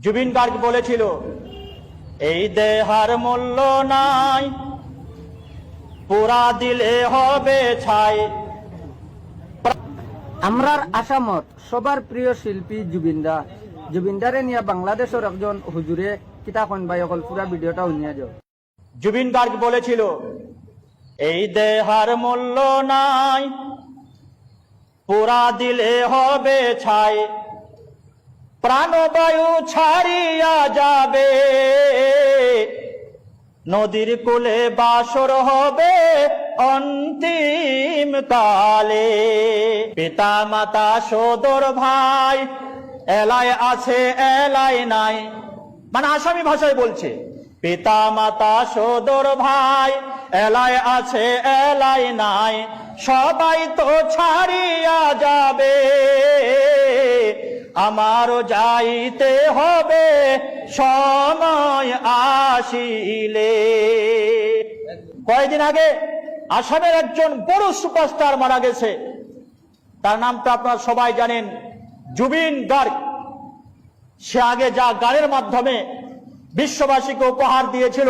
জুবিন গার্গ বলেছিল, এই দেহার মূল্য নাই, পুরা দিলে হবে ছাই। আমরার আসামত সবার প্রিয় শিল্পী জুবিনদারে নিয়ে বাংলাদেশের একজন হুজুরে কিতা কন ভাই অকল পুরা ভিডিওটা শুনিয়া যাও। জুবিন গার্গ বলেছিল, এই দেহার মূল্য নাই, পুরা দিলে হবে ছাই, প্রাণবায়ু ছাড়িয়া যাবে, নদীর কূলে বাসর হবে অন্তিম কালে। পিতা মাতা সোদর ভাই, এলায় আছে এলায় নাই, মানে আসামি ভাষায় বলছে, পিতা মাতা সোদর ভাই, এলায় আছে এলায় নাই, সবাই তো ছাড়িয়া যাবে, আমারও যাইতে হবে সময় আসিলে। কয়েকদিন আগে আসামের একজন বড় সুপারস্টার মারা গেছে, তার নামটা আপনারা সবাই জানেন, জুবিন গার্গ। সে আগে যা গানের মাধ্যমে বিশ্ববাসীকে উপহার দিয়েছিল,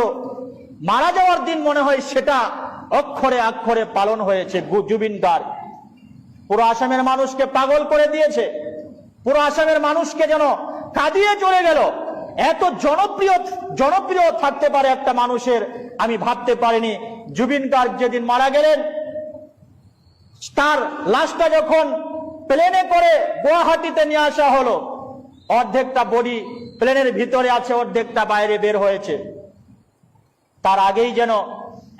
মারা যাওয়ার দিন মনে হয় সেটা অক্ষরে অক্ষরে পালন হয়েছে। জুবিন গার্গ পুরো আসামের মানুষকে পাগল করে দিয়েছে, পুরো আসামের মানুষকে যেন কাঁদিয়ে চলে গেল। এত জনপ্রিয় থাকতে পারে একটা মানুষের, আমি ভাবতে পারিনি। জুবিন গার্গ যেদিন মারা গেলেন, তার লাশটা যখন প্লেনে করে গুয়াহাটিতে নিয়ে আসা হলো, অর্ধেকটা বডি প্লেনের ভিতরে আছে, অর্ধেকটা বাইরে বের হয়েছে। তার আগেই যেন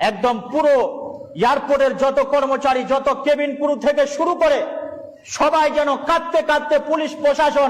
একদম পুরো এয়ারপোর্টের যত কর্মচারী, যত কেবিন ক্রু থেকে শুরু করে সবাই যেন কাঁদতে কাঁদতে, পুলিশ প্রশাসন